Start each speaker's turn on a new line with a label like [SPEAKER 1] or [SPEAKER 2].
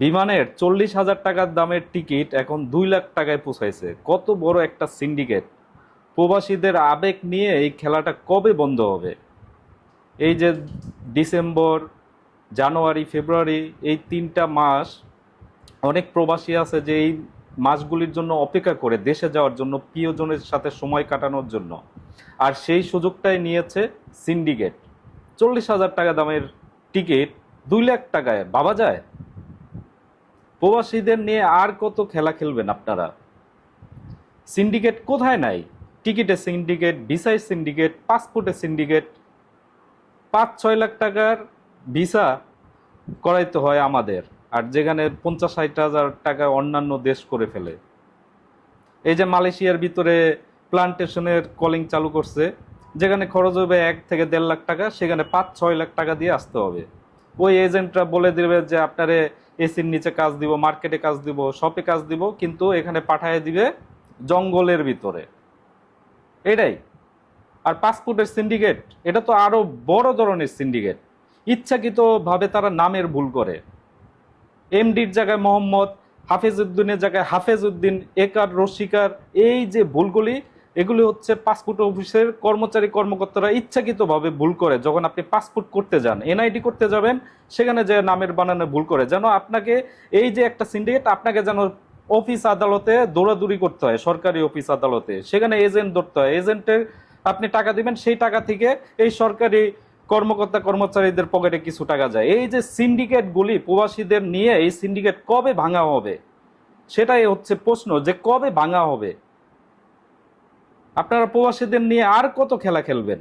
[SPEAKER 1] বিমানের 40,000 টাকার দামের টিকিট এখন 2 লাখ টাকায় পৌঁছাইছে। কত বড় একটা সিন্ডিকেট! প্রবাসীদের আবেগ নিয়ে এই খেলাটা কবে বন্ধ হবে? এই যে ডিসেম্বর, জানুয়ারি, ফেব্রুয়ারি, এই 3টা মাস অনেক প্রবাসী আছে যে এই মাসগুলির জন্য অপেক্ষা করে দেশে যাওয়ার জন্য, প্রিয়জনের সাথে সময় কাটানোর জন্য। আর সেই সুযোগটাই নিয়েছে সিন্ডিকেট। 40,000 টাকা দামের টিকিট 2 লাখ টাকায় ভাবা যায়? প্রবাসীদের নিয়ে আর কত খেলা খেলবেন আপনারা? সিন্ডিকেট কোথায় নাই? টিকিটে সিন্ডিকেট, ভিসায় সিন্ডিকেট, পাসপোর্টে সিন্ডিকেট। 5-6 লাখ টাকার ভিসা করাইতে হয় আমাদের, আর যেখানে 50-60 হাজার টাকা অন্যান্য দেশ করে ফেলে। এই যে মালয়েশিয়ার ভিতরে প্লান্টেশনের কলিং চালু করছে, যেখানে খরচ হবে 1 থেকে 1.5 লাখ টাকা, সেখানে 5-6 লাখ টাকা দিয়ে আসতে হবে। ওই এজেন্টরা বলে দেবে যে আপনারে এসির নিচে কাজ দিব, মার্কেটে কাজ দিব, শপে কাজ দিব, কিন্তু এখানে পাঠায় দিবে জঙ্গলের ভিতরে। এটাই। আর পাসপোর্টের সিন্ডিকেট, এটা তো আরো বড় ধরনের সিন্ডিকেট। ইচ্ছাকৃতভাবে তারা নামের ভুল করে। এমডির জায়গায় মোহাম্মদ, হাফেজ উদ্দিনের জায়গায় হাফেজ উদ্দিন, একার রশিকার, এই যে ভুলগুলি, এগুলি হচ্ছে পাসপোর্ট অফিসের কর্মচারী কর্মকর্তারা ইচ্ছাকৃতভাবে ভুল করে। যখন আপনি পাসপোর্ট করতে যান, এনআইডি করতে যাবেন, সেখানে যে নামের বানানো ভুল করে, যেন আপনাকে, এই যে একটা সিন্ডিকেট, আপনাকে যেন অফিস আদালতে দৌড়াদৌড়ি করতে হয়, সরকারি অফিস আদালতে, সেখানে এজেন্ট ধরতে হয়। এজেন্টের আপনি টাকা দিবেন, সেই টাকা থেকে এই সরকারি কর্মকর্তা কর্মচারীদের পকেটে কিছু টাকা যায়। এই যে সিন্ডিকেটগুলি প্রবাসীদের নিয়ে, এই সিন্ডিকেট কবে ভাঙা হবে? সেটাই হচ্ছে প্রশ্ন, যে কবে ভাঙা হবে? আপনারা প্রবাসীদের নিয়ে আর কত খেলা খেলবেন?